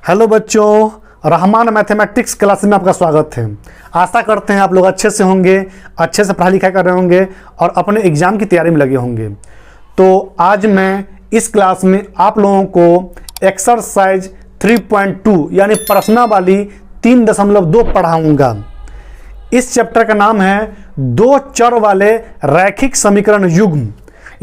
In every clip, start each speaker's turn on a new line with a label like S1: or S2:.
S1: Hello बच्चों, Rahman mathematics class में आपका स्वागत है। आशा करते हैं आप लोग अच्छे से होंगे, अच्छे से पढ़ाई लिखाई कर रहे होंगे और अपने एग्ज़ाम की तैयारी में लगे होंगे। तो आज मैं इस क्लास में आप लोगों को एक्सरसाइज 3.2 यानी प्रश्नावली 3.2 पढ़ाऊँगा। इस चैप्टर का नाम है दो चर वाले रैखिक समीकरण युग्म,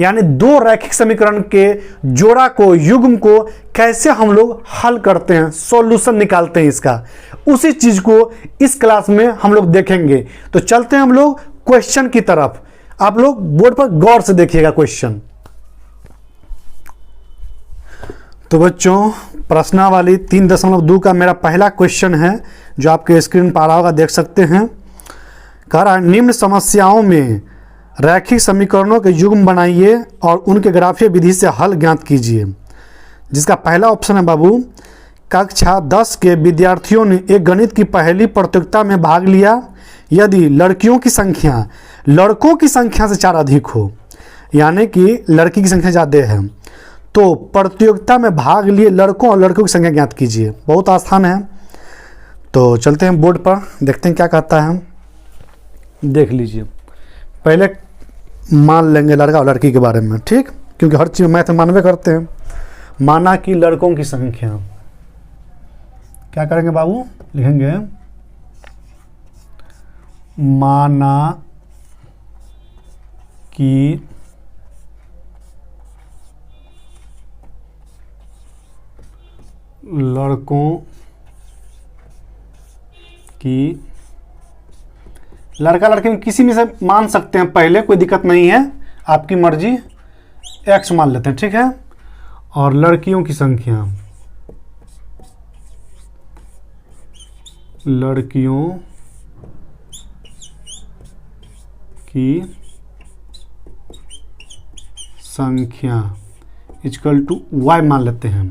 S1: यानी दो रैखिक समीकरण के जोड़ा को युग्म को कैसे हम लोग हल करते हैं, सॉल्यूशन निकालते हैं इसका, उसी चीज को इस क्लास में हम लोग देखेंगे। तो चलते हैं हम लोग क्वेश्चन की तरफ। आप लोग बोर्ड पर गौर से देखिएगा क्वेश्चन। तो बच्चों, प्रश्नावली 3.2 का मेरा पहला क्वेश्चन है जो आपके स्क्रीन पर आ रहा होगा, देख सकते हैं। कह रहा है निम्न समस्याओं में रैखिक समीकरणों के युग्म बनाइए और उनके ग्राफीय विधि से हल ज्ञात कीजिए। जिसका पहला ऑप्शन है बाबू, कक्षा 10 के विद्यार्थियों ने एक गणित की पहली प्रतियोगिता में भाग लिया यदि लड़कियों की संख्या लड़कों की संख्या से 4 अधिक हो, यानी कि लड़की की संख्या ज़्यादा है, तो प्रतियोगिता में भाग लिए लड़कों और लड़कों की संख्या ज्ञात कीजिए। बहुत आसान है। तो चलते हैं बोर्ड पर, देखते हैं क्या कहता है। देख लीजिए, पहले मान लेंगे लड़का और लड़की के बारे में, ठीक, क्योंकि हर चीज़ मैथ मानवे करते हैं। माना कि लड़कों की संख्या, क्या करेंगे बाबू, लिखेंगे माना कि लड़कों की, लड़का लड़की में किसी में से मान सकते हैं, पहले कोई दिक्कत नहीं है, आपकी मर्जी, x मान लेते हैं, ठीक है। और लड़कियों की संख्या, लड़कियों की संख्या इक्वल टू y मान लेते हैं।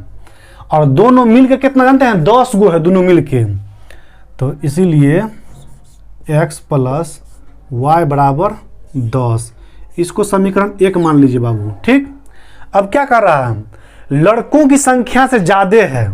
S1: और दोनों मिलकर कितना जानते हैं, 10 गो है दोनों मिलके, तो इसीलिए x प्लस वाई बराबर 10। इसको समीकरण 1 मान लीजिए बाबू, ठीक। अब क्या कर रहा है, लड़कों की संख्या से ज्यादा है,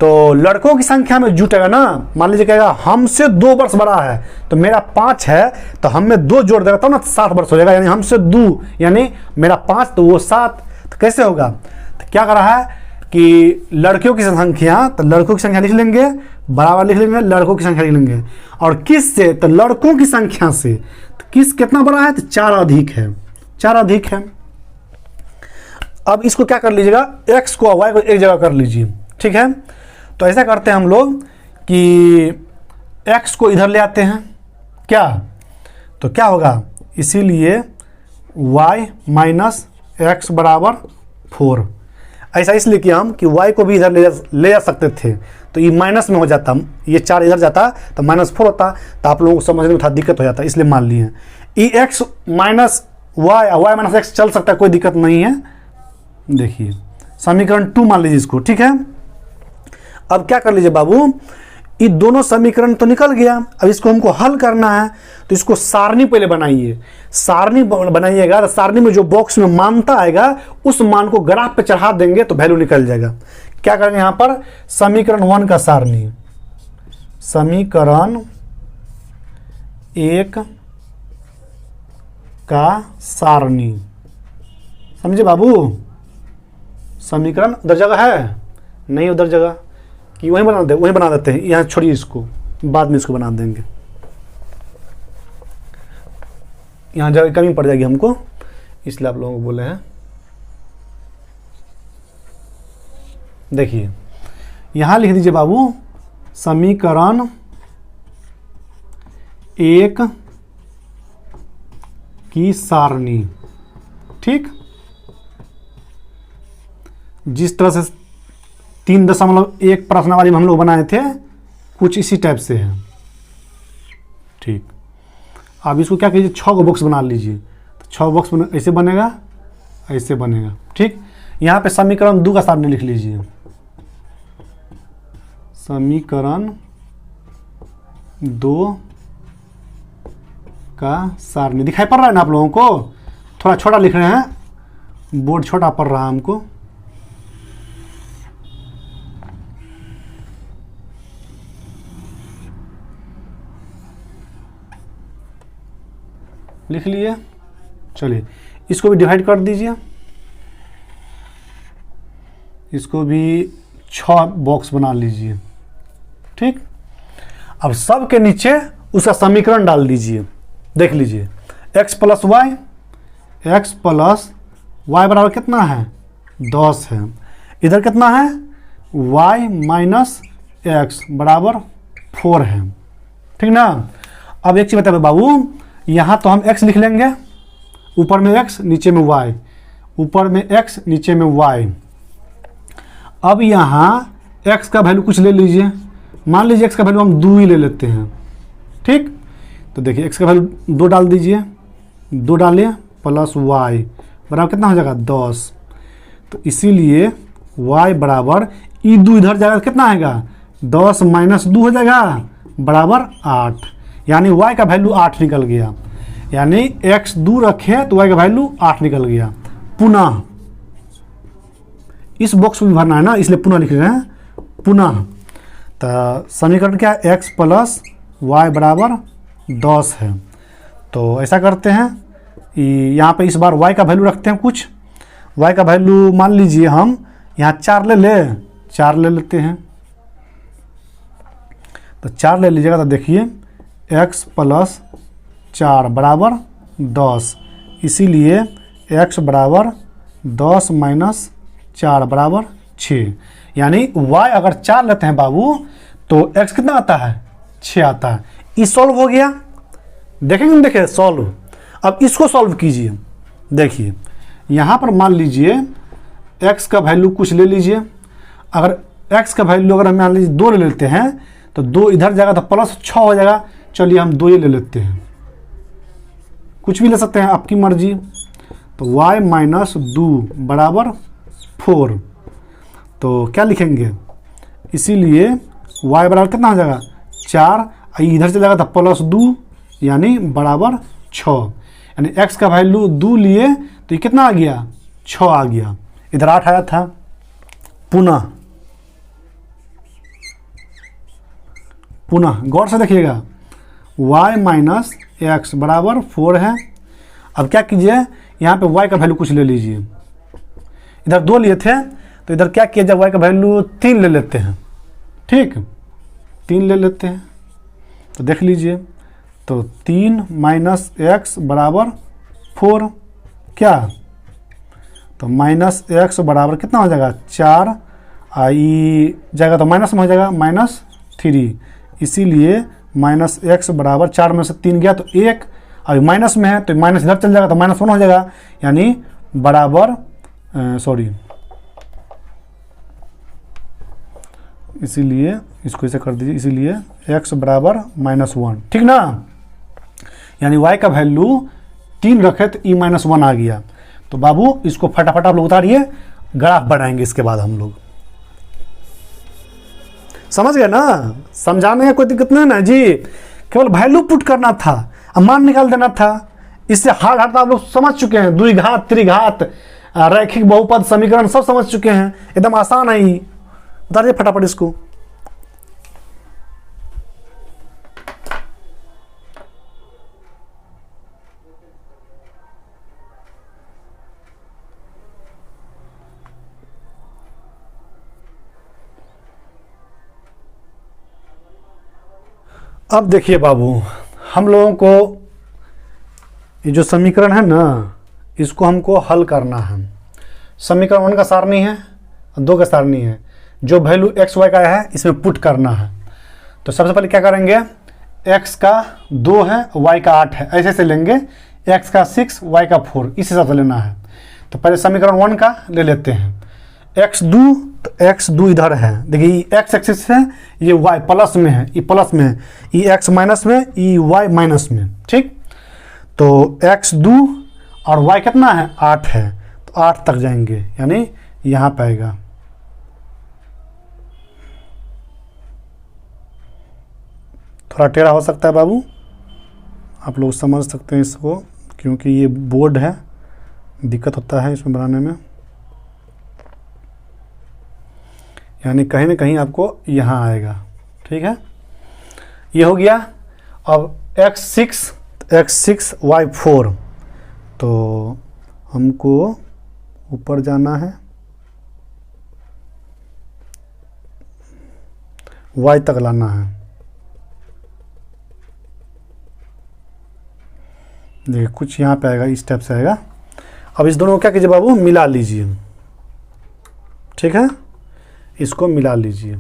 S1: तो लड़कों की संख्या में जुटेगा ना। मान लीजिए कहेगा हमसे 2 वर्ष बड़ा है, तो मेरा 5 है, तो हम में 2 जोड़ देगा तब ना 7 वर्ष हो जाएगा, यानी हमसे 2 यानी मेरा 5 तो वो 7, तो कैसे होगा। तो क्या कर रहा है कि लड़कियों की संख्या, तो लड़कों की संख्या लिख लेंगे, बराबर लिख लेंगे, लड़कों की संख्या लिख लेंगे। और किस से, तो लड़कों की संख्या से। तो किस कितना बड़ा है, तो 4 अधिक है, 4 अधिक है। अब इसको क्या कर लीजिएगा, x को y को एक जगह कर लीजिए, ठीक है। तो ऐसा करते हैं हम लोग कि x को इधर ले आते हैं, क्या, तो क्या होगा, इसीलिए y माइनस x बराबर 4। ऐसा इसलिए किया हम कि y को भी इधर ले जा सकते थे, तो ये माइनस में हो जाता, ये 4 इधर जाता तो -4 होता, तो आप लोगों को समझने में थोड़ा दिक्कत हो जाता, इसलिए मान लिए। E x minus y, y minus x चल सकता है, कोई दिक्कत नहीं है। देखिए समीकरण 2 मान लीजिए इसको, ठीक है। अब क्या कर लीजिए बाबू, ये दोनों समीकरण तो निकल गया, अब इसको हमको हल करना है, तो इसको सारणी पहले बनाइए। सारणी बनाइएगा तो सारणी में जो बॉक्स में मानता आएगा उस मान को ग्राफ पे चढ़ा देंगे तो वैल्यू निकल जाएगा। क्या करेंगे यहाँ पर, समीकरण 1 का सारणी, समीकरण 1 का सारणी, समझे बाबू। समीकरण उधर जगह है नहीं, उधर जगह कि वहीं बना देते हैं, यहाँ छोड़िए इसको, बाद में इसको बना देंगे, यहाँ जगह कमी पड़ जाएगी हमको, इसलिए आप लोगों को बोले हैं। देखिए यहाँ लिख दीजिए बाबू, समीकरण 1 की सारणी, ठीक। जिस तरह से 3.1 प्रश्नावली में हम लोग बनाए थे, कुछ इसी टाइप से है, ठीक। अब इसको क्या कीजिए, 6 को बॉक्स बना लीजिए, तो 6 बॉक्स ऐसे बनेगा, ऐसे बनेगा, ठीक। यहाँ पे समीकरण 2 का सारणी लिख लीजिए, समीकरण 2 का सारणी दिखाई पड़ रहा है ना आप लोगों को, थोड़ा छोटा लिख रहे हैं, बोर्ड छोटा पड़ रहा है हमको। लिख लिए। चलिए इसको भी डिवाइड कर दीजिए, इसको भी 6 बॉक्स बना लीजिए। ठीक, अब सब के नीचे उसका समीकरण डाल दीजिए। देख लीजिए x plus y, x plus y बराबर कितना है 10 है। इधर कितना है y माइनस एक्स बराबर 4 है। ठीक ना। अब एक चीज़ बताए बाबू, यहाँ तो हम x लिख लेंगे, ऊपर में x नीचे में y, ऊपर में x नीचे में y। अब यहाँ x का वैल्यू कुछ ले लीजिए, मान लीजिए x का वैल्यू हम 2 ही ले लेते हैं। ठीक, तो देखिए x का वैल्यू 2 डाल दीजिए, 2 डालिए प्लस y बराबर कितना हो जाएगा 10। तो इसीलिए y बराबर ई 2 इधर जाएगा कितना आएगा 10 माइनस 2 हो जाएगा बराबर 8, यानी y का वैल्यू 8 निकल गया। यानी x 2 रखें तो y का वैल्यू 8 निकल गया। पुनः इस बॉक्स में भरना है ना, इसलिए पुनः लिख रहे हैं पुनः। तो समीकरण क्या है x प्लस वाई बराबर 10 है। तो ऐसा करते हैं, यहाँ पे इस बार y का वैल्यू रखते हैं कुछ। y का वैल्यू मान लीजिए हम यहाँ 4 4 ले लेते हैं। तो 4 ले लीजिएगा तो देखिए x प्लस 4 बराबर 10, इसीलिए x बराबर 10 माइनस 4 बराबर 6। यानी y अगर 4 लेते हैं बाबू तो x कितना आता है 6 आता है। ये सॉल्व हो गया। देखेंगे ना, देखिए सॉल्व। अब इसको सॉल्व कीजिए। देखिए यहाँ पर मान लीजिए x का वैल्यू कुछ ले लीजिए। अगर x का वैल्यू अगर हम मान लीजिए 2 ले लेते हैं तो 2 इधर जाएगा तो प्लस 6 हो जाएगा। चलिए हम 2 ही ले लेते हैं, कुछ भी ले सकते हैं आपकी मर्जी। तो y माइनस 2 बराबर 4। तो क्या लिखेंगे, इसीलिए y बराबर कितना हो जाएगा 4, इधर से जाएगा तो प्लस 2 यानी बराबर 6। यानी x का वैल्यू 2 लिए तो ये कितना आ गया 6 आ गया, इधर 8 आया था। पुनः गौर से देखिएगा y माइनस एक्स बराबर 4 है। अब क्या कीजिए, यहाँ पे y का वैल्यू कुछ ले लीजिए। इधर 2 लिए थे तो इधर क्या किया जाए, y का वैल्यू 3 ले लेते हैं। ठीक, 3 ले लेते हैं। तो देख लीजिए, तो 3 माइनस एक्स बराबर 4 क्या, तो माइनस एक्स बराबर कितना हो जाएगा 4, आई जाएगा तो माइनस में हो जाएगा -3। इसीलिए माइनस एक्स बराबर 4 में से 3 गया तो 1, अभी माइनस में है तो माइनस इधर चल जाएगा तो -1 हो जाएगा। यानी बराबर इसीलिए इसको ऐसे कर दीजिए, इसीलिए x बराबर -1। ठीक ना। यानी y का वैल्यू 3 रखे तो e -1 आ गया। तो बाबू इसको फटाफट आप लोग उतारिए, ग्राफ बनाएंगे इसके बाद हम लोग। समझ गए ना, समझाने का कोई दिक्कत नहीं ना जी, केवल वैल्यू पुट करना था, मान निकाल देना था। इससे हार्ड आप लोग समझ चुके हैं, द्विघात त्रिघात रैखिक बहुपद समीकरण सब समझ चुके हैं, एकदम आसान है ही। उतारिए फटाफट इसको। अब देखिए बाबू, हम लोगों को ये जो समीकरण है ना, इसको हमको हल करना है। समीकरण 1 का सारणी है और 2 का सारणी है। जो वैल्यू एक्स वाई का है इसमें पुट करना है। तो सबसे पहले क्या करेंगे, x का 2 है y का 8 है, ऐसे लेंगे। x का 6 y का 4, इस हिसाब से लेना है। तो पहले समीकरण 1 का ले लेते हैं। x दो, तो x दो इधर है, देखिए x एक्सिस है, ये y प्लस में है, ये प्लस में है, ये x माइनस में, ये y माइनस में। ठीक, तो x दो और y कितना है 8 है, तो 8 तक जाएंगे, यानी यहाँ पे आएगा। थोड़ा टेढ़ा हो सकता है बाबू, आप लोग समझ सकते हैं इसको, क्योंकि ये बोर्ड है, दिक्कत होता है इसमें बनाने में। यानी कहीं ना कहीं आपको यहाँ आएगा। ठीक है, ये हो गया। अब x6 x6y4, तो हमको ऊपर जाना है, y तक लाना है। देखिए कुछ यहाँ पे आएगा, इस टाइप से आएगा। अब इस दोनों को क्या कीजिए बाबू, मिला लीजिए, ठीक है, इसको मिला लीजिए।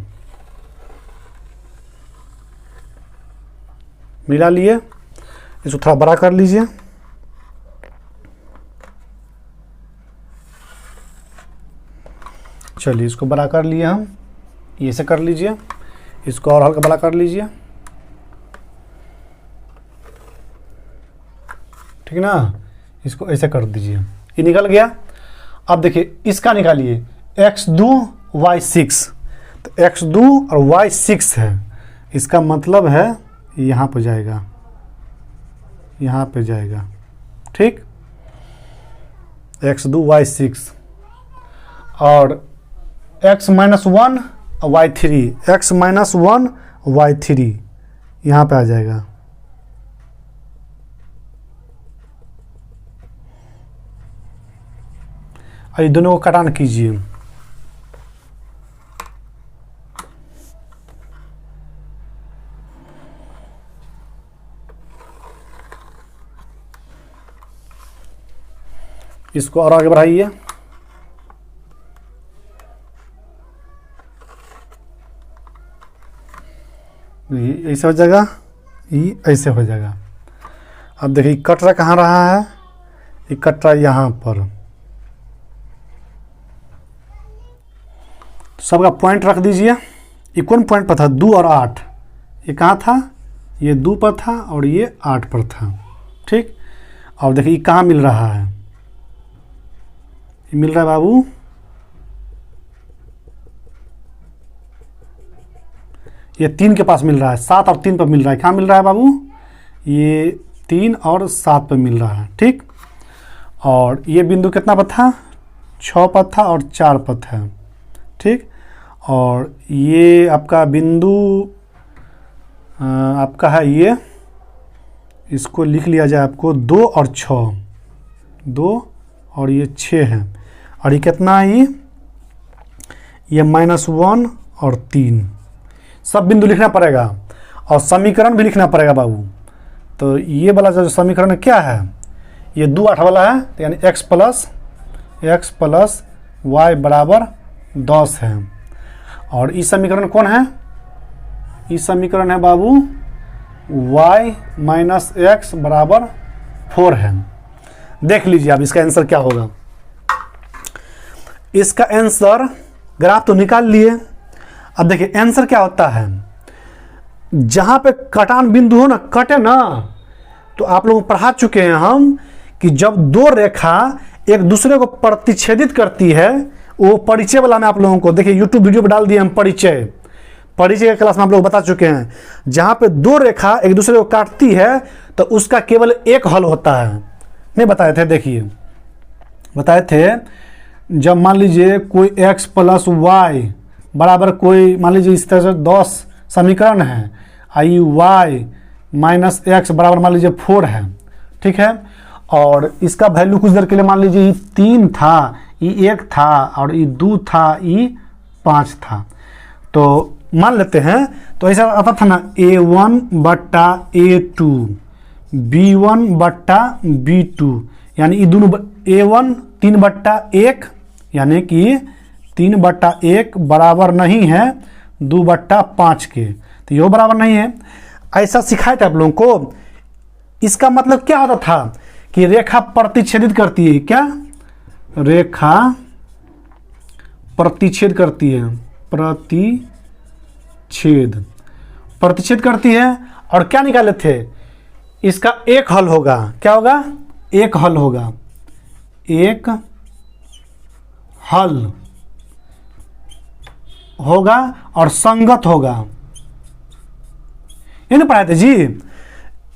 S1: मिला लिए, इसको थोड़ा बड़ा कर लीजिए, चलिए इसको बड़ा कर लिए हम, ये से कर लीजिए, इसको और हल्का बड़ा कर लीजिए, ठीक है ना, इसको ऐसे कर दीजिए, ये निकल गया। अब देखिए इसका निकालिए, x2 y6, तो x2 और y6 है, इसका मतलब है यहाँ पे जाएगा, यहाँ पे जाएगा, ठीक, x2 y6, और x-1 y3, x-1 y3 यहाँ पे आ जाएगा। और ये दोनों को कटान कीजिए, इसको और आगे बढ़ाइए, ये ऐसे हो जाएगा, ये ऐसे हो जाएगा। अब देखिए कटरा कहाँ रहा है, ये कटरा यहाँ पर, सबका पॉइंट रख दीजिए। ये कौन पॉइंट पर था, 2 और 8, ये कहाँ था, ये 2 पर था और ये 8 पर था, ठीक। और देखिए ये कहाँ मिल रहा है, ये मिल रहा है बाबू ये 3 के पास मिल रहा है, 7 और 3 पर मिल रहा है। कहाँ मिल रहा है बाबू, ये 3 और 7 पर मिल रहा है, ठीक। और ये बिंदु कितना पर था, 6 पर था और 4 पर था, ठीक। और ये आपका बिंदु आपका है ये, इसको लिख लिया जाए आपको, 2 और 6, 2 और ये 6 है। और ये कितना है, ये -1 और 3, सब बिंदु लिखना पड़ेगा और समीकरण भी लिखना पड़ेगा बाबू। तो ये वाला जो समीकरण क्या है, ये 2 8 वाला है, तो यानी x प्लस y बराबर 10 है। और इस समीकरण कौन है, इस समीकरण है बाबू y माइनस x बराबर 4 है। देख लीजिए अब इसका आंसर क्या होगा। इसका आंसर ग्राफ तो निकाल लिए। अब देखिए आंसर क्या होता है, जहां पे कटान बिंदु हो ना, कटे ना, तो आप लोग पढ़ा चुके हैं हम कि जब दो रेखा एक दूसरे को प्रतिच्छेदित करती है, वो परिचय वाला में आप लोगों को देखिए यूट्यूब वीडियो पर डाल दिए हम, परिचय के क्लास में आप लोग बता चुके हैं। जहां पे दो रेखा एक दूसरे को काटती है तो उसका केवल एक हल होता है। नहीं बताए थे, देखिए बताए थे, जब मान लीजिए कोई x प्लस वाई बराबर कोई मान लीजिए इस तरह से 10 समीकरण है, आई y माइनस एक्स बराबर मान लीजिए 4 है, ठीक है। और इसका वैल्यू कुछ देर के लिए मान लीजिए 3 था, ये 1 था और ये 2 था, ये 5 था, तो मान लेते हैं। तो ऐसा आता था ना, a1 बट्टा a2, b1 बट्टा b2, यानी ये दोनों a1 3 बट्टा 1 यानी कि 3 बट्टा 1 बराबर नहीं है 2 बट्टा 5 के, तो ये बराबर नहीं है। ऐसा सिखाए थे आप लोगों को। इसका मतलब क्या होता था कि रेखा प्रतिच्छेदित करती है, क्या रेखा प्रतिच्छेद करती है, प्रतिच्छेद करती है। और क्या निकाले थे, इसका एक हल होगा, क्या होगा, एक हल होगा, एक हल होगा और संगत होगा। ये नहीं पढ़ाए थे जी।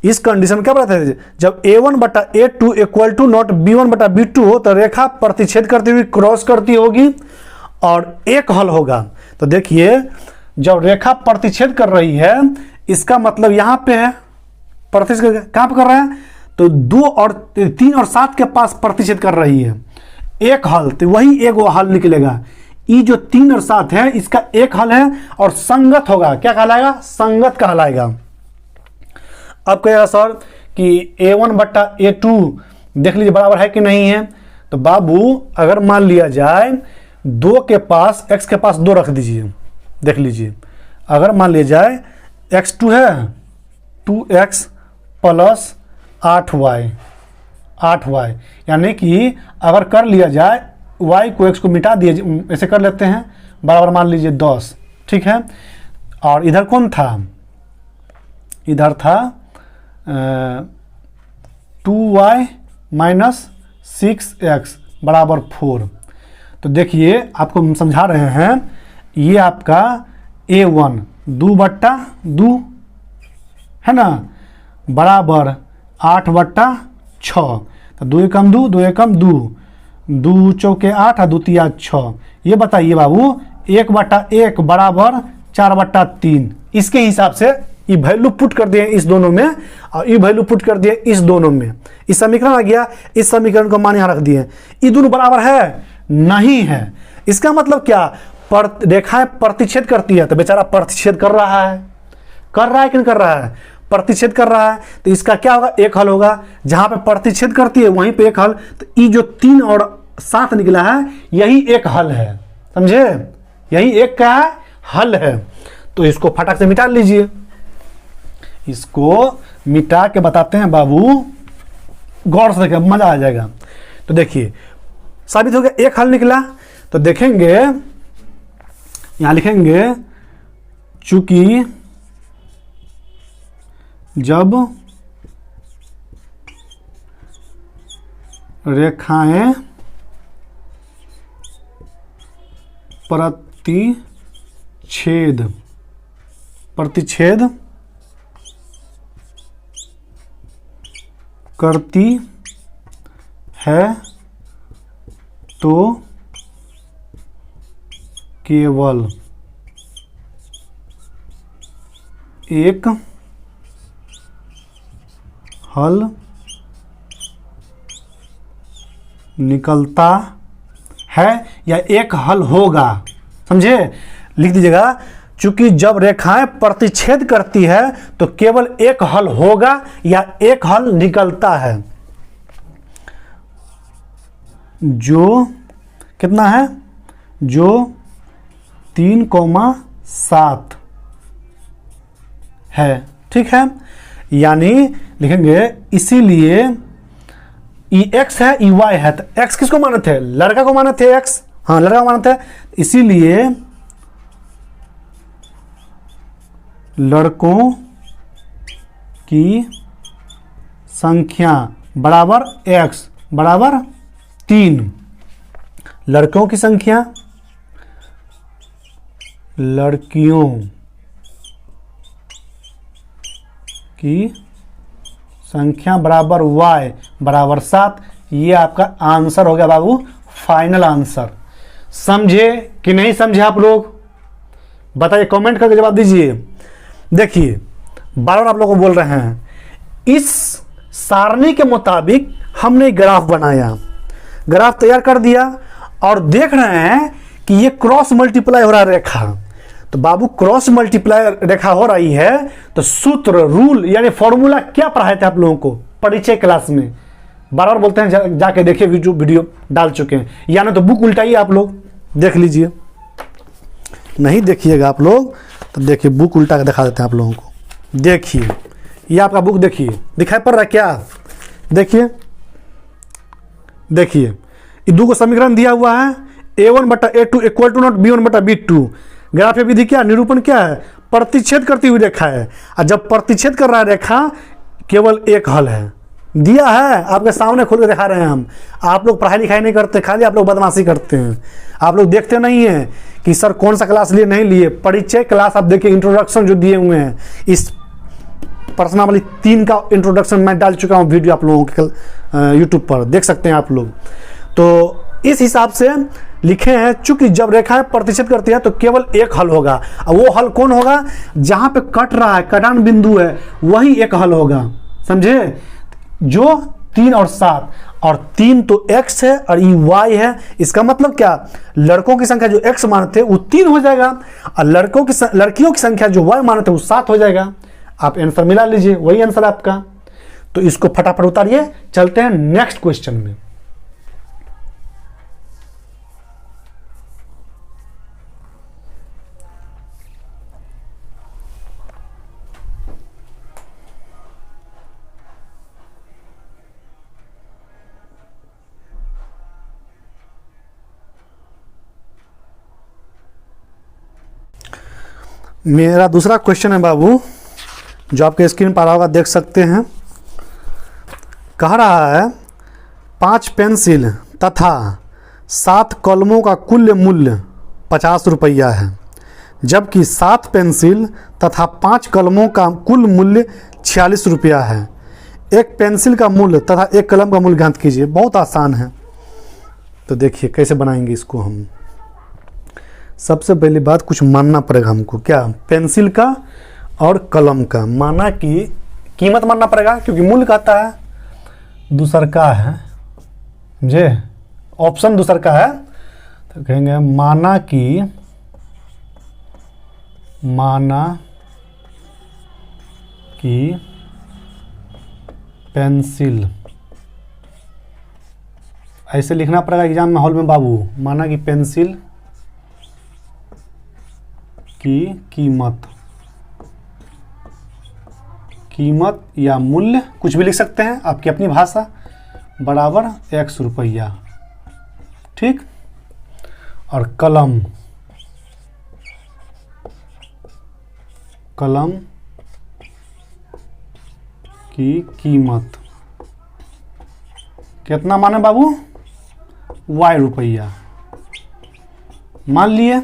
S1: इस कंडीशन क्या पढ़ाते थे, जब a1 बटा a2 equal to not b1 बटा b2 हो तो रेखा प्रतिच्छेद करती हुई क्रॉस करती होगी और एक हल होगा। तो देखिए जब रेखा प्रतिच्छेद कर रही है, इसका मतलब यहां पे है प्रतिच्छेद कहाँ पर कर रहा है, तो 2 और 3 और 7 के पास प्रतिच्छेद कर रही है। एक हल, तो वही एक वो हल निकलेगा। ये जो 3 और 7 है इसका एक हल है और संगत होगा, क्या कहलाएगा, संगत कहलाएगा। अब कहेगा सर कि a1 बट्टा a2 देख लीजिए बराबर है कि नहीं है, तो बाबू अगर मान लिया जाए 2 के पास, x के पास 2 रख दीजिए, देख लीजिए अगर मान लिया जाए x2 है 2x प्लस 8y, यानी कि अगर कर लिया जाए y को x को मिटा दिए, ऐसे कर लेते हैं, बराबर मान लीजिए 10, ठीक है। और इधर कौन था, इधर था 2y माइनस 6x बराबर 4। तो देखिए आपको हम समझा रहे हैं, ये आपका a1 2 बट्टा 2 है ना, बराबर 8 बट्टा 6, तो 2 एकम 2, 2 एकम 2, 2 चौके 8 और 2 तिया 6। ये बताइए बाबू 1 बट्टा 1 बराबर 4 बट्टा 3। इसके हिसाब से ये वैल्यू पुट कर दिए इस दोनों में और ये वैल्यू पुट कर दिए इस दोनों में। इस समीकरण आ गया, इस समीकरण को मान यहाँ रख दिए। ये दोनों बराबर है, नहीं है। इसका मतलब क्या, रेखाएं प्रतिच्छेद करती है, तो बेचारा प्रतिच्छेद कर रहा है कि नहीं कर रहा है, प्रतिच्छेद कर रहा है। तो इसका क्या होगा, एक हल होगा। जहां पे प्रतिच्छेद करती है वहीं पे एक हल। तो ये जो 3 और 7 निकला है यही एक हल है, समझे, यही एक क्या है, हल है। तो इसको फटाक से मिटा लीजिए, इसको मिटा के बताते हैं बाबू, गौर से देखिए मजा आ जाएगा। तो देखिए साबित हो गया, एक हल निकला। तो देखेंगे यहां लिखेंगे, चूंकि जब रेखाएं प्रतिच्छेद करती है तो केवल एक हल निकलता है या एक हल होगा, समझे, लिख दीजिएगा। चूंकि जब रेखाएं प्रतिच्छेद करती है तो केवल एक हल होगा या एक हल निकलता है, जो कितना है, जो 3,7 है, ठीक है। यानी लिखेंगे, इसीलिए ई x है ई y है, तो x किसको माने थे, लड़का को माने थे, x, हाँ लड़का को माने थे, इसीलिए लड़कों की संख्या बराबर x बराबर 3, लड़कों की संख्या, लड़कियों की संख्या बराबर y बराबर 7। ये आपका आंसर हो गया बाबू, फाइनल आंसर। समझे कि नहीं समझे आप लोग, बताइए, कमेंट करके जवाब दीजिए। देखिए बार बार आप लोगों को बोल रहे हैं, इस सारणी के मुताबिक हमने ग्राफ बनाया, ग्राफ तैयार कर दिया और देख रहे हैं कि ये क्रॉस मल्टीप्लाई हो रहा है रेखा। तो बाबू क्रॉस मल्टीप्लाई रेखा हो रही है तो सूत्र, रूल यानी फॉर्मूला क्या पढ़ाए थे आप लोगों को परिचय क्लास में, बार बार बोलते हैं, जाके देखिए, वीडियो डाल चुके हैं, या ना तो बुक उल्टाइए, आप लोग देख लीजिए। नहीं देखिएगा आप लोग तो देखिए, बुक उल्टा के दिखा देते हैं आप लोगों को। देखिए ये आपका बुक, देखिए दिखाई पड़ रहा है क्या, देखिए देखिए ये दो को समीकरण दिया हुआ है, a1 बटा a2 equal to not b1 बटा b2। ग्राफ विधि क्या, निरूपण क्या है, प्रतिच्छेद करती हुई रेखा है, और जब प्रतिच्छेद कर रहा है रेखा केवल एक हल है, दिया है आपके सामने खुद के दिखा रहे हैं हम। आप लोग पढ़ाई लिखाई नहीं करते, खाली आप लोग बदमाशी करते हैं, आप लोग देखते नहीं हैं कि सर कौन सा क्लास लिए, नहीं लिए। परिचय क्लास आप देखिए, इंट्रोडक्शन जो दिए हुए हैं, इस पर्सनावली 3 का इंट्रोडक्शन मैं डाल चुका हूँ वीडियो, आप लोगों के यूट्यूब पर देख सकते हैं आप लोग। तो इस हिसाब से लिखे हैं, चूंकि जब रेखाएं प्रतिच्छेद करती है तो केवल एक हल होगा, और वो हल कौन होगा, जहां पे कट रहा है, कटान बिंदु है, वही एक हल होगा। समझे? जो 3 और 7, और 3 तो x है और ये y है। इसका मतलब क्या, लड़कों की संख्या जो x माने थे वो 3 हो जाएगा, और लड़कियों की संख्या जो y माने थे वो 7 हो जाएगा। आप आंसर मिला लीजिए, वही आंसर आपका। तो इसको फटाफट उतारिए, चलते हैं नेक्स्ट क्वेश्चन में। मेरा दूसरा क्वेश्चन है बाबू, जो आपके स्क्रीन पर होगा, देख सकते हैं। कह रहा है 5 पेंसिल तथा 7 कलमों का कुल मूल्य 50 रुपया है, जबकि 7 पेंसिल तथा 5 कलमों का कुल मूल्य 46 रुपया है। एक पेंसिल का मूल्य तथा एक कलम का मूल्य ज्ञात कीजिए। बहुत आसान है, तो देखिए कैसे बनाएंगे इसको हम। सबसे पहली बात, कुछ मानना पड़ेगा हमको। क्या? पेंसिल का और कलम का माना कि कीमत मानना पड़ेगा, क्योंकि मूल्य कहता है दूसर का है, समझे? ऑप्शन दूसर का है, तो कहेंगे माना कि पेंसिल, ऐसे लिखना पड़ेगा एग्जाम में, हॉल में बाबू। माना कि पेंसिल की कीमत या मूल्य, कुछ भी लिख सकते हैं आपकी अपनी भाषा, बराबर x रुपया, ठीक। और कलम की कीमत कितना माने बाबू? y रुपया मान लिए।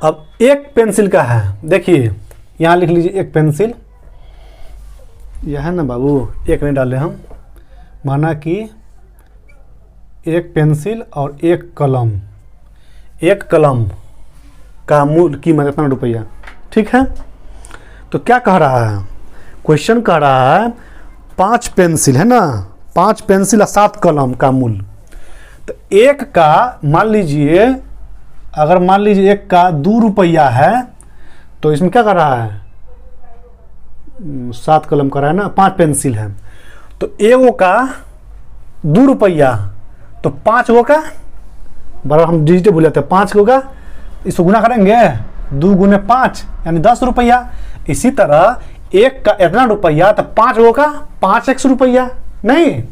S1: अब एक पेंसिल का है, देखिए यहाँ लिख लीजिए एक पेंसिल, यह है ना बाबू, एक नहीं डाले हम। माना कि एक पेंसिल और एक कलम का मूल्य कीमत इतना रुपया, ठीक है। तो क्या कह रहा है क्वेश्चन? कह रहा है 5 पेंसिल है ना, 5 पेंसिल और 7 कलम का मूल्य। तो एक का मान लीजिए, अगर मान लीजिए एक का 2 रुपया है, तो इसमें क्या कर रहा है? 7 कलम कर रहा है ना, 5 पेंसिल है, तो एगो का 2 रुपया, तो 5 गो का बराबर, हम डिजिटल बोले थे 5 गो का, इसको गुना करेंगे 2 गुने 5 यानी 10 रुपया। इसी तरह एक का इतना रुपया, तो 5 गो का 5x रुपया, नहीं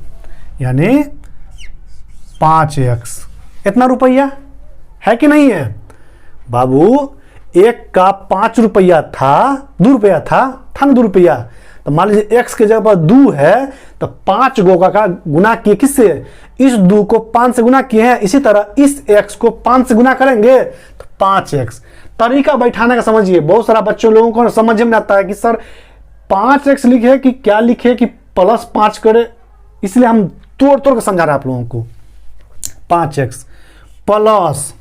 S1: यानी 5x इतना रुपया है कि नहीं है बाबू? एक का 5 रुपया था, 2 रुपया था ना 2 रुपया, तो मान लीजिए x के जगह पर 2 है, तो 5 गो का गुना किए किससे? इस 2 को 5 से गुना किए हैं। इसी तरह इस x को 5 से गुना करेंगे तो 5x। तरीका बैठाने का समझिए, बहुत सारा बच्चों लोगों को समझ में आता है कि सर 5x लिखे कि क्या लिखे कि +5 करे, इसलिए हम तोड़ के समझा रहे हैं आप लोगों को। 5x प्लस,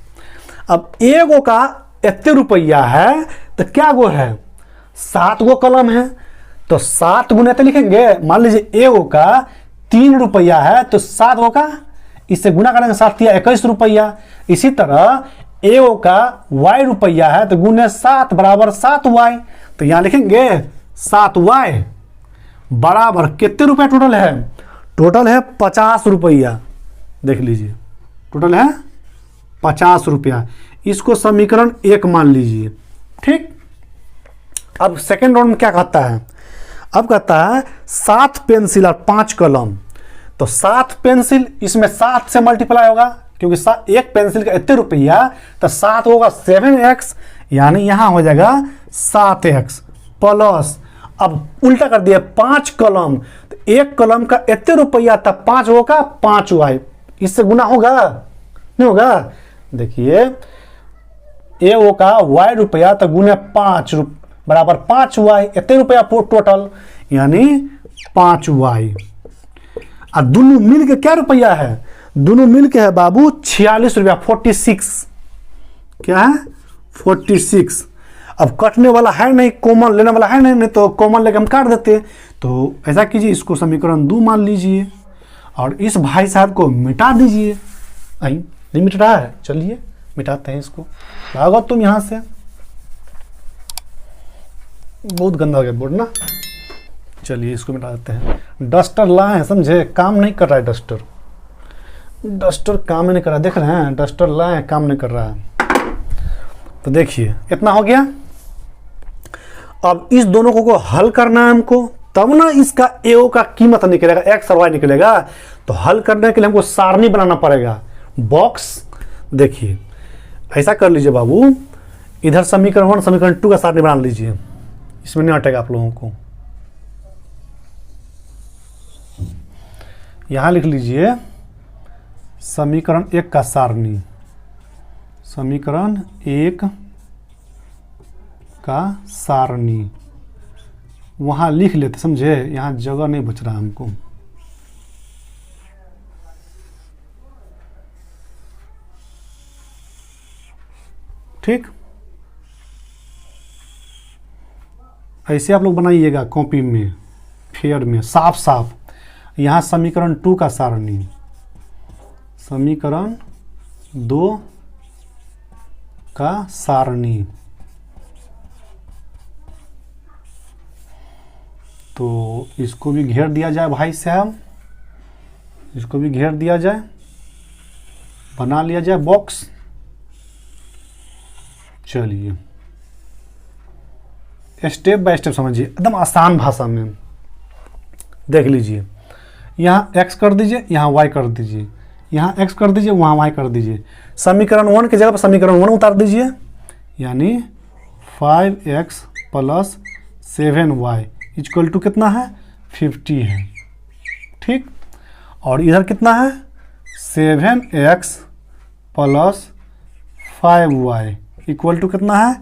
S1: अब एगो का इतने रुपया है, तो क्या गो है? 7 गो कलम है, तो 7 गुना तो लिखेंगे। मान लीजिए एगो का 3 रुपया है, तो 7 गो का इससे गुना करेंगे, 7 या 21 रुपया। इसी तरह एगो का y रुपया है, तो गुने 7 बराबर 7y, तो यहां लिखेंगे 7y बराबर कितने रुपया टोटल है? टोटल है 50 रुपया। देख लीजिए टोटल है 50 रुपया। इसको समीकरण 1 मान लीजिए, ठीक। अब सेकेंड राउंड में क्या कहता है? अब कहता है 7 पेंसिल और 5 कलम, तो 7 पेंसिल इसमें 7 से मल्टीप्लाई होगा, क्योंकि एक पेंसिल का इतने रुपया, तो 7 होगा 7x, यानी यहां हो जाएगा 7x प्लस, अब उल्टा कर दिया 5 कलम, तो एक कलम का इतने रुपया था, 5 होगा 5y, इससे गुना होगा नहीं होगा? देखिए ए का y रुपया, तो गुने 5 बराबर 5y, इतने रुपया टोटल यानी 5y। और दोनों मिल के क्या रुपया है? दोनों मिल के है बाबू 46 रुपया, 46। क्या है? 46। अब कटने वाला है नहीं, कॉमन लेने वाला है नहीं तो कॉमन लेके हम काट देते। तो ऐसा कीजिए, इसको समीकरण 2 मान लीजिए और इस भाई साहब को मिटा दीजिए। नहीं मिट रहा है, चलिए मिटाते हैं इसको। भागो तुम यहाँ से, बहुत गंदा हो गया बोर्ड ना। चलिए इसको मिटा देते हैं। डस्टर लाए, समझे, काम नहीं कर रहा है डस्टर। डस्टर काम नहीं कर रहा है, देख रहे हैं, डस्टर लाए काम नहीं कर रहा है। तो देखिए इतना हो गया। अब इस दोनों को हल करना है हमको, तब ना इसका एओ का कीमत निकलेगा, एक्स और वाई निकलेगा। तो हल करने के लिए हमको सारणी बनाना पड़ेगा, बॉक्स। देखिए ऐसा कर लीजिए बाबू, इधर समीकरण 1 समीकरण 2 का सारणी बना लीजिए, इसमें नहीं हटेगा आप लोगों को। यहां लिख लीजिए समीकरण 1 का सारणी, समीकरण 1 का सारणी वहां लिख लेते, समझे, यहां जगह नहीं बच रहा हमको। ठीक, ऐसे आप लोग बनाइएगा कॉपी में, फेयर में, साफ साफ। यहां समीकरण 2 का सारणी, समीकरण 2 का सारणी। तो इसको भी घेर दिया जाए भाई साहब, इसको भी घेर दिया जाए, बना लिया जाए बॉक्स। चलिए स्टेप बाय स्टेप समझिए, एकदम आसान भाषा में। देख लीजिए, यहाँ x कर दीजिए, यहाँ y कर दीजिए, यहाँ x कर दीजिए, वहाँ y कर दीजिए। समीकरण 1 की जगह पर समीकरण 1 उतार दीजिए, यानी 5x plus 7y equal to कितना है, 50 है। ठीक, और इधर कितना है, 7x plus 5y equal to कितना है,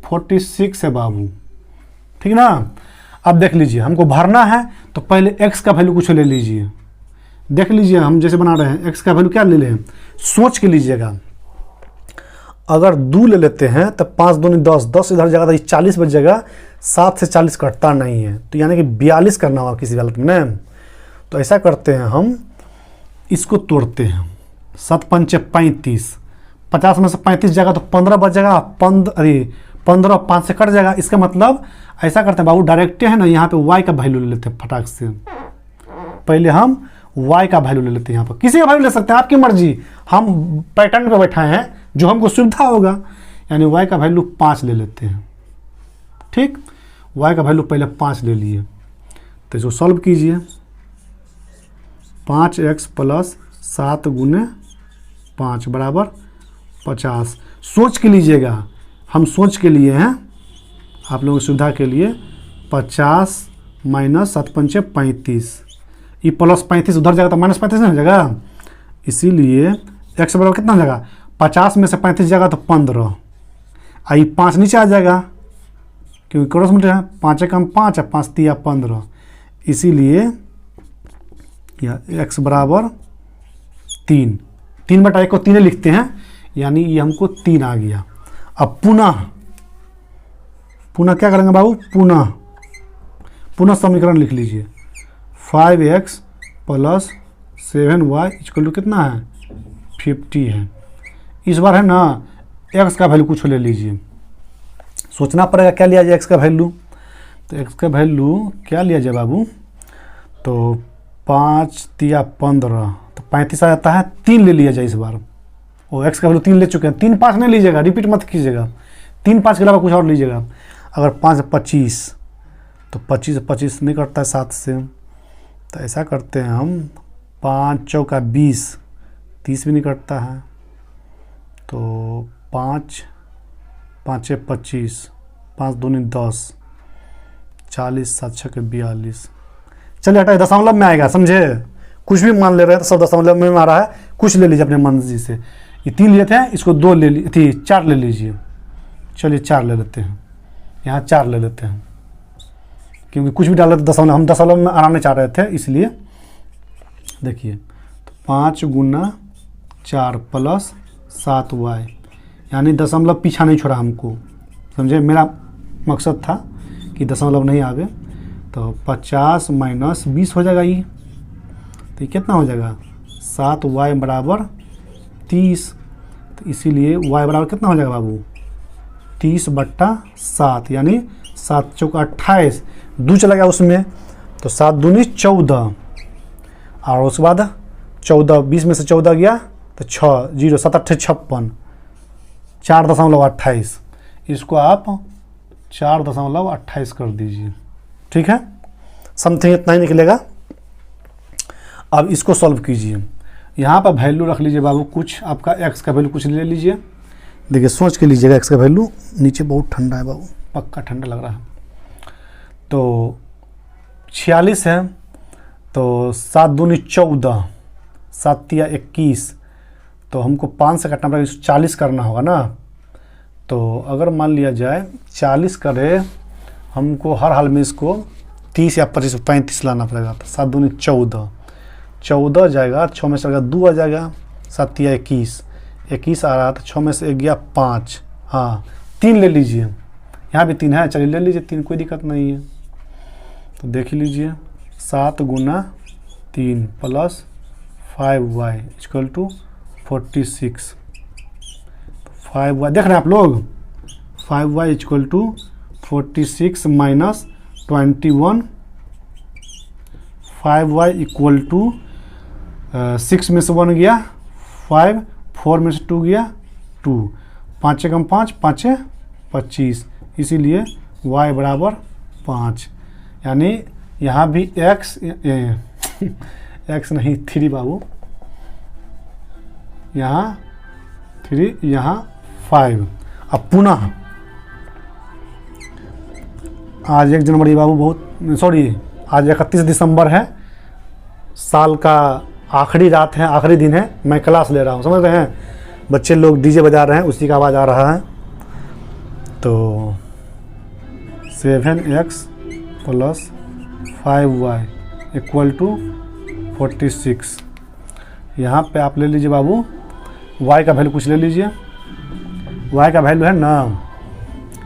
S1: 46 है बाबू। ठीक ना। अब देख लीजिए, हमको भरना है तो पहले x का वैल्यू कुछ ले लीजिए। देख लीजिए हम जैसे बना रहे हैं, x का वैल्यू क्या ले लें, सोच के लीजिएगा। अगर 2 ले लेते हैं तो 5 दूनी 10, 10 इधर जाएगा तो 40 बच जाएगा। 7 से 40 कटता नहीं है, तो यानी कि 42 करना होगा किसी हालत में ना। तो ऐसा करते हैं, हम इसको तोड़ते हैं। 7 पंचे 35, 50 में से 35 जाएगा तो 15 बच जाएगा। 15 5 से कट जाएगा। इसका मतलब ऐसा करते हैं बाबू, डायरेक्ट है ना, यहाँ पे y का वैल्यू ले लेते हैं फटाक से। पहले हम y का वैल्यू ले लेते हैं, यहाँ पर किसी का वैल्यू ले सकते हैं, आपकी मर्जी। हम पैटर्न पे बैठा हैं, जो हमको सुविधा होगा, यानी y का वैल्यू 5 ले लेते हैं। ठीक, y का वैल्यू पहले 5 ले लिए, तो इसको सॉल्व कीजिए। 5x प्लस 7 गुने 5 बराबर 50। सोच के लीजिएगा, हम सोच के लिए हैं आप लोगों की सुविधा के लिए। 50 माइनस 7 पंचे 35, ये प्लस 35 उधर जाएगा तो माइनस 35 नहीं हो जाएगा। इसीलिए x बराबर कितना हो जाएगा, 50 में से 35 जाएगा तो 15, आई 5 नीचे आ जाएगा क्योंकि क्रॉस मल्टीप्लाई है। 5 कम 5 है, 5 तिया 15। इसीलिए x बराबर 3, 3/1 को 3 लिखते हैं, यानी ये हमको 3 आ गया। अब पुनः क्या करेंगे बाबू, पुनः समीकरण लिख लीजिए। 5x plus 7y equal to कितना है, 50 है। इस बार है ना, x का वैल्यू कुछ ले लीजिए। सोचना पड़ेगा क्या लिया जाए x का वैल्यू। तो x का वैल्यू क्या लिया जाए बाबू, तो 5 तिया 15, तो 35 आ जाता है। 3 ले लिया जाए इस बार। और x का वैल्यू 3 ले चुके हैं। 3 5 नहीं लीजिएगा, रिपीट मत कीजिएगा। 3 5 के अलावा कुछ और लीजिएगा। अगर 5 25, तो 25 नहीं कटता है 7 से। तो ऐसा करते हैं हम, 5 चौका 20, 30 भी नहीं कटता है। तो 5 5 25, 5 दूनी 10, 40, 7 6 42। चलिए हटाइए, दशमलव में आएगा, समझे। कुछ भी मान ले रहे हैं तो सब दशमलव में आ रहा है। कुछ ले लीजिए अपने मर्जी से। ये 3 लिए थे, इसको 2 ले ली, 4 ले लीजिए। चलिए 4 ले लेते हैं, यहाँ 4 ले लेते हैं, क्योंकि कुछ भी डाले तो दशमलव, हम दशमलव में आना चाह रहे थे इसलिए। देखिए, तो 5 गुना 4 प्लस 7y, यानी दशमलव पीछा नहीं छोड़ा हमको, समझे। मेरा मकसद था कि दशमलव नहीं आवे। तो 50 माइनस 20 हो जाएगा ये, तो ये कितना हो जाएगा 7y बराबर 30। तो इसीलिए y बराबर कितना हो जाएगा बाबू 30/7, यानी 7 चौका 28, 2 चला गया उसमें, तो 7 दूनी 14, और उसके बाद 14, 20 में से 14 गया तो 6, 0, 7 8 56, 4.28। इसको आप 4.28 कर दीजिए, ठीक है, समथिंग इतना ही निकलेगा। अब इसको सॉल्व कीजिए, यहाँ पर वैल्यू रख लीजिए बाबू, कुछ आपका x का वैल्यू कुछ ले लीजिए। देखिए सोच के लीजिएगा x का वैल्यू, नीचे बहुत ठंडा है बाबू, पक्का ठंडा लग रहा है। तो 46 है, तो 7 दूनी 14, 7 तिया 21, तो हमको 5 से काटना पड़ेगा, 40 करना होगा ना। तो अगर मान लिया जाए 40 करे, हमको हर हाल में इसको 30 या 25 35 लाना पड़ेगा। तो 7 दूनी 14, 14 जाएगा, 6 में से अगर 2 आ जाएगा, 7 तिया 21, 21 आ रहा, तो 6 में से 1 गया 5, हाँ 3 ले लीजिए, यहाँ भी 3 है, चलिए ले लीजिए 3, कोई दिक्कत नहीं है। तो देख लीजिए 7 गुना 3 plus 5y equal to 46। 5y देख रहे हैं आप लोग, 5y equal to 46 minus 21, 5y equal to 6 में से 1 गया 5, 4 में से 2 गया 2, 5 कम 5, 5 25, इसीलिए y बराबर 5। यानी यहाँ भी x x नहीं 3 बाबू, यहाँ 3, यहाँ 5। अब पुनः आज 1 जनवरी बाबू, बहुत सॉरी, आज 31 दिसंबर है, साल का आखिरी रात है, आखिरी दिन है, मैं क्लास ले रहा हूँ, समझ रहे हैं, बच्चे लोग डीजे बजा रहे हैं, उसी का आवाज़ आ रहा है। तो 7x plus 5y equal to 46। यहाँ पे आप ले लीजिए बाबू, y का वैल्यू कुछ ले लीजिए, y का वैल्यू है ना,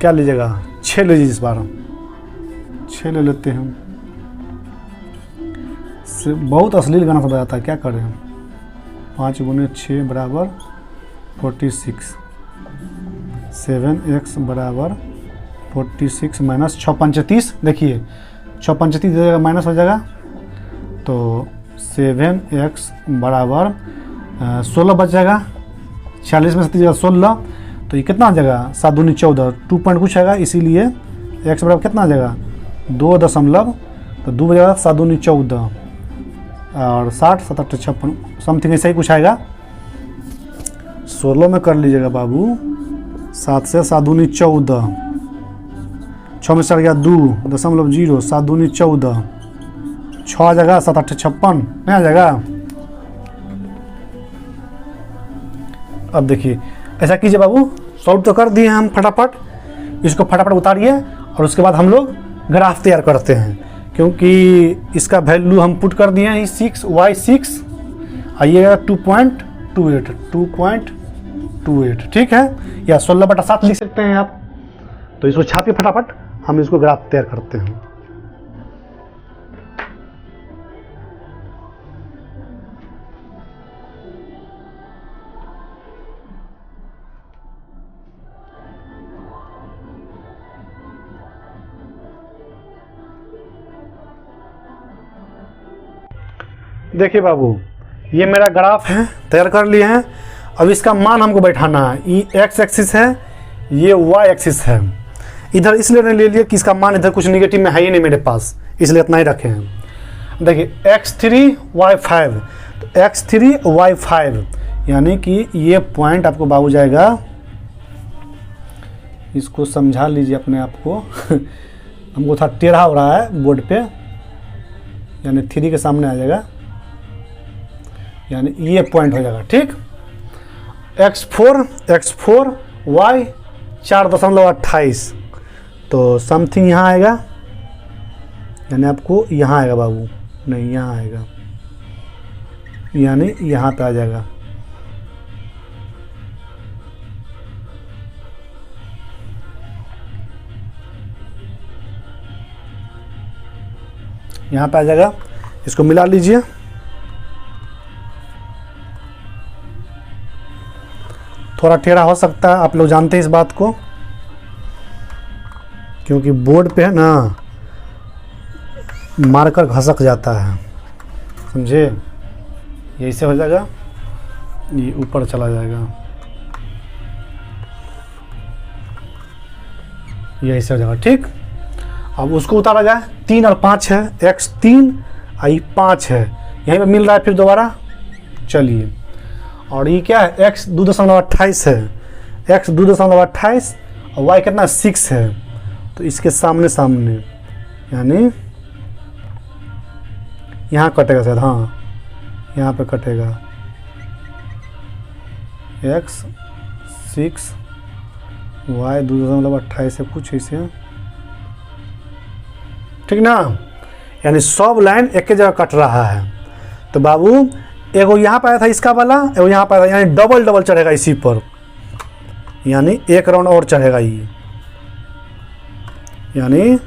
S1: क्या लीजिएगा 6 ले लीजिए, इस बार 6 ले लेते हैं। बहुत अश्लील गाना सब बजाता है, क्या करें। 5 गुने 6 बराबर 46, 7x बराबर 46 माइनस 6 पंचे 30, देखिए 6 पंचे 30 दे देगा, माइनस हो जाएगा, तो 7x बराबर 16 बच जाएगा, 46 में से 30 16, तो ये कितना आ जाएगा 7 दूनी 14, 2 पॉइंट कुछ आएगा, इसीलिए x बराबर कितना आ जाएगा 2 दशमलव, तो 2 बजेगा 7 दूनी 14 और 60, 7 8 56, समथिंग ऐसा ही कुछ आएगा। 16 में कर लीजिएगा बाबू, 7 से 7 दूनी 14, 6 में से गया 2.0, 7 दूनी 14, 6 आ जाएगा, 7 8 56 नहीं आ जाएगा। अब देखिए ऐसा कीजिए बाबू, सॉल्व तो कर दिए हम फटाफट, इसको फटाफट उतारिए और उसके बाद हम लोग ग्राफ तैयार करते हैं, क्योंकि इसका वैल्यू हम पुट कर दिए हैं 6y6, आइएगा 2.28, ठीक है, या 16/7 लिख सकते हैं आप। तो इसको छापिए फटाफट, हम इसको ग्राफ तैयार करते हैं। देखिए बाबू, ये मेरा ग्राफ है, तैयार कर लिए हैं। अब इसका मान हमको बैठाना है, ये x एक्सिस है, ये y एक्सिस है। इधर इसलिए नहीं ले लिया कि इसका मान इधर कुछ निगेटिव में है ही नहीं मेरे पास, इसलिए इतना ही रखे हैं। देखिए x3 y5, तो x3 y5 यानी कि ये पॉइंट आपको बाबू जाएगा, इसको समझा लीजिए अपने आप को हमको थोड़ा टेढ़ा हो रहा है बोर्ड पे, यानी 3 के सामने आ जाएगा, यानी ये पॉइंट हो जाएगा, ठीक। x4 y 4.28, तो समथिंग यहाँ आएगा, यानी आपको यहाँ आएगा बाबू, नहीं यहाँ आएगा, यानी यहाँ पे आ जाएगा। यहाँ पे आ जाएगा, इसको मिला लीजिए। थोड़ा टेढ़ा हो सकता है, आप लोग जानते हैं इस बात को, क्योंकि बोर्ड पे है ना मार्कर घसक जाता है, समझे। ये ऐसे हो जाएगा, ये ऊपर चला जाएगा, ये ऐसे हो जाएगा, ठीक। अब उसको उतारा जाए, 3 और 5 है, x 3 आई 5 है, यहीं पे मिल रहा है फिर दोबारा। चलिए, और ये क्या है, x 2.28 है, x 2.28 और y कितना 6 है, तो इसके सामने सामने यानी यहाँ कटेगा शायद, हाँ यहाँ पे कटेगा, x 6 y 2.28 से कुछ ऐसे, ठीक ना। यानी सब लाइन एक ही जगह कट रहा है। तो बाबू एगो यहाँ पे आया था इसका वाला, एगो यहाँ पे आया था, यानी डबल डबल चढ़ेगा इसी पर, यानी एक राउंड और चढ़ेगा ये, यानी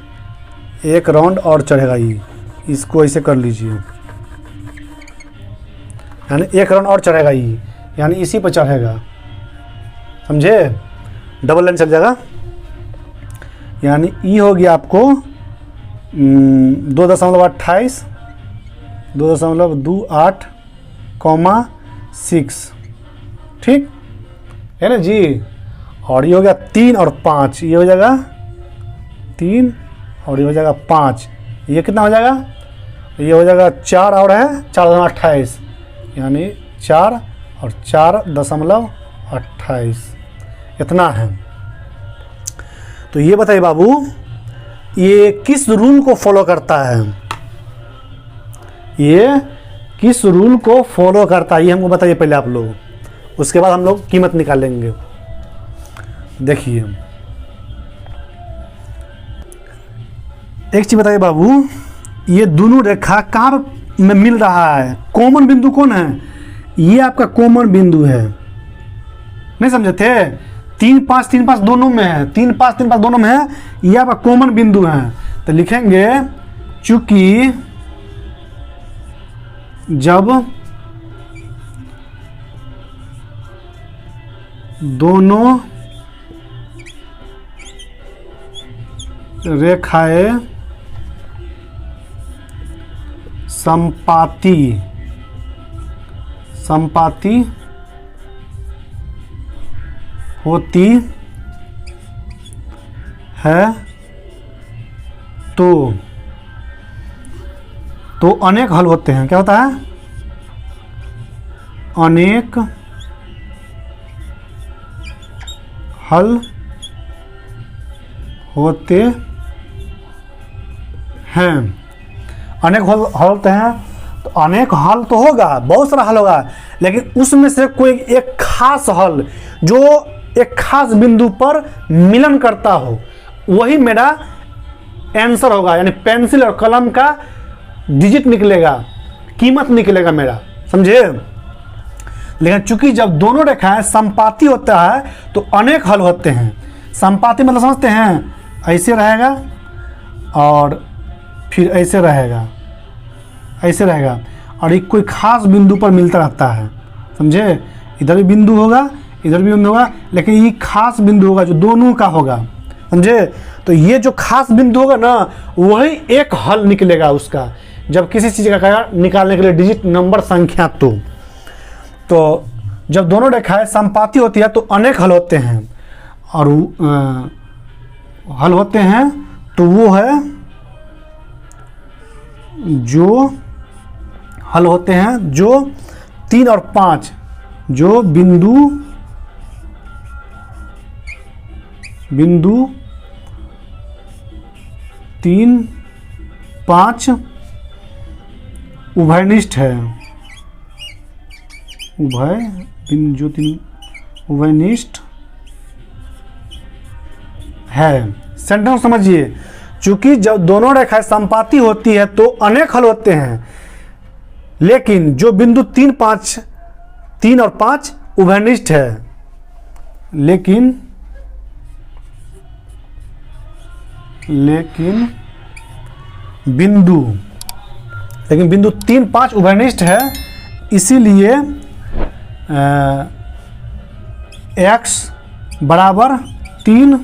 S1: एक राउंड और चढ़ेगा ये। इसको ऐसे कर लीजिए, यानी एक राउंड और चढ़ेगा ये, यानी इसी पर चढ़ेगा, समझे। डबल लाइन चल जाएगा, यानी ई हो गया आपको 2.28 2.28,6, ठीक है ना जी। और ये हो गया 3 और 5, ये हो जाएगा 3 और ये हो जाएगा 5, ये कितना हो जाएगा, ये हो जाएगा 4 और है 4.28, यानी 4 और 4.28, इतना है। तो ये बताइए बाबू, ये किस रूल को फॉलो करता है, ये किस रूल को फॉलो करता है, ये हमको बताइए पहले आप लोग, उसके बाद हम लोग कीमत निकालेंगे। देखिए एक चीज बताइए बाबू, ये दोनों रेखा कहाँ में मिल रहा है, कॉमन बिंदु कौन है, ये आपका कॉमन बिंदु है, नहीं समझे थे। 3 5 3 5 दोनों में है, 3 5 3 5 दोनों में है, ये आपका कॉमन बिंदु है। तो लिखेंगे चूंकि जब दोनों रेखाएं संपाती होती है तो अनेक हल होते हैं। क्या होता है, अनेक हल होते हैं। अनेक हल होते हैं, तो अनेक हल तो होगा, बहुत सारा हल होगा, लेकिन उसमें से कोई एक खास हल जो एक खास बिंदु पर मिलन करता हो, वही मेरा आंसर होगा। यानी पेंसिल और कलम का डिजिट निकलेगा, कीमत निकलेगा मेरा, समझे। लेकिन चूंकि जब दोनों रेखाएं संपाती होता है तो अनेक हल होते हैं। संपाती मतलब समझते हैं, ऐसे रहेगा और फिर ऐसे रहेगा, ऐसे रहेगा, और एक कोई खास बिंदु पर मिलता रहता है, समझे। इधर भी बिंदु होगा, इधर भी बिंदु होगा, लेकिन ये खास बिंदु होगा जो दोनों का होगा, समझे। तो ये जो खास बिंदु होगा ना, वही एक हल निकलेगा उसका, जब किसी चीज़ का निकालने के लिए डिजिट नंबर संख्या। तो जब दोनों रेखाएं संपाती होती है तो अनेक हल होते हैं, और हल होते हैं तो वो है जो हल होते हैं जो 3 और 5, जो बिंदु 3 5 उभयनिष्ठ है, जो 3 उभयनिष्ठ है। सेंटेंस समझिए, चूंकि जब दोनों रेखाएं संपाती होती है तो अनेक हल होते हैं, लेकिन जो बिंदु 3 और 5 उभयनिष्ठ है, लेकिन बिंदु लेकिन बिंदु 3, 5 उभयनिष्ठ है, इसीलिए x बराबर 3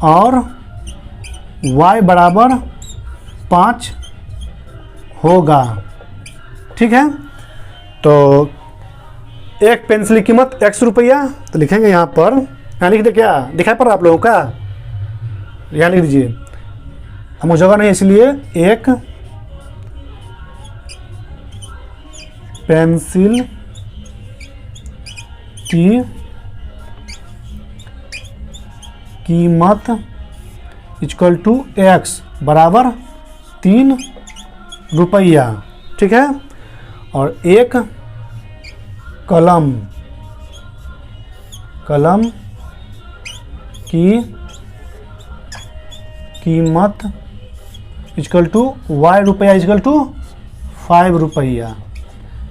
S1: और y बराबर 5 होगा। ठीक है, तो एक पेंसिल की कीमत x रुपया, तो लिखेंगे यहाँ पर, यहाँ लिख दे, क्या दिखाई पड़ रहा है आप लोगों का, यहाँ लिख दीजिए, हम जगह नहीं इसलिए एक पेंसिल की कीमत इक्वल टू x बराबर 3 रुपया। ठीक है, और एक कलम की कीमत इक्वल टू y रुपया इक्वल टू 5 रुपया।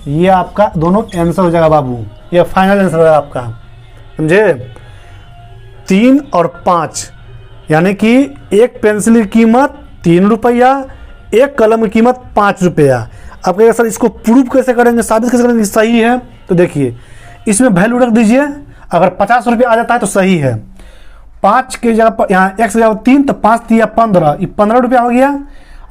S1: ये आपका दोनों आंसर हो जाएगा बाबू, ये फाइनल आंसर है आपका, समझे। 3 और 5 यानी कि एक पेंसिल की कीमत 3 रुपया, एक कलम की कीमत 5 रुपया। अब कहेंगे सर इसको प्रूव कैसे करेंगे, साबित कैसे करेंगे सही है, तो देखिए इसमें वैल्यू रख दीजिए, अगर 50 रुपया आ जाता है तो सही है। 5 के जगह पर यहाँ x जगह 3, तो 5 दिया 15, ये 15 रुपया हो गया,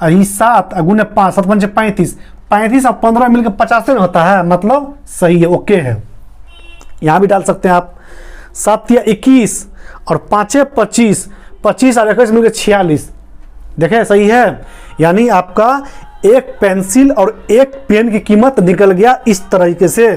S1: और ये 7 गुने 5, 7 पंचे 35, 35 और 15 मिलकर 50 में होता है, मतलब सही है, ओके है। यहाँ भी डाल सकते हैं आप, 7 या 21 और 5 25, 25 और 21 मिलकर 46, देखें सही है। यानी आपका एक पेंसिल और एक पेन की कीमत निकल गया इस तरीके से।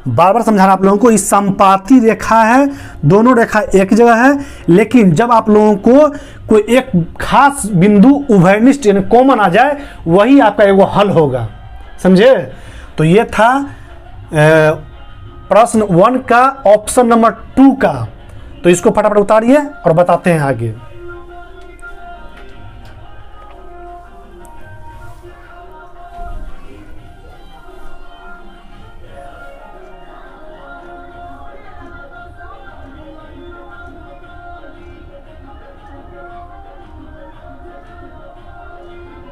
S1: बार बार समझाना आप लोगों को, इस समपाती रेखा है, दोनों रेखा एक जगह है, लेकिन जब आप लोगों को कोई एक खास बिंदु उभयनिष्ठ यानी कॉमन आ जाए, वही आपका एगो हल होगा, समझे। तो ये था प्रश्न 1 का ऑप्शन नंबर 2 का। तो इसको फटाफट उतारिए और बताते हैं आगे।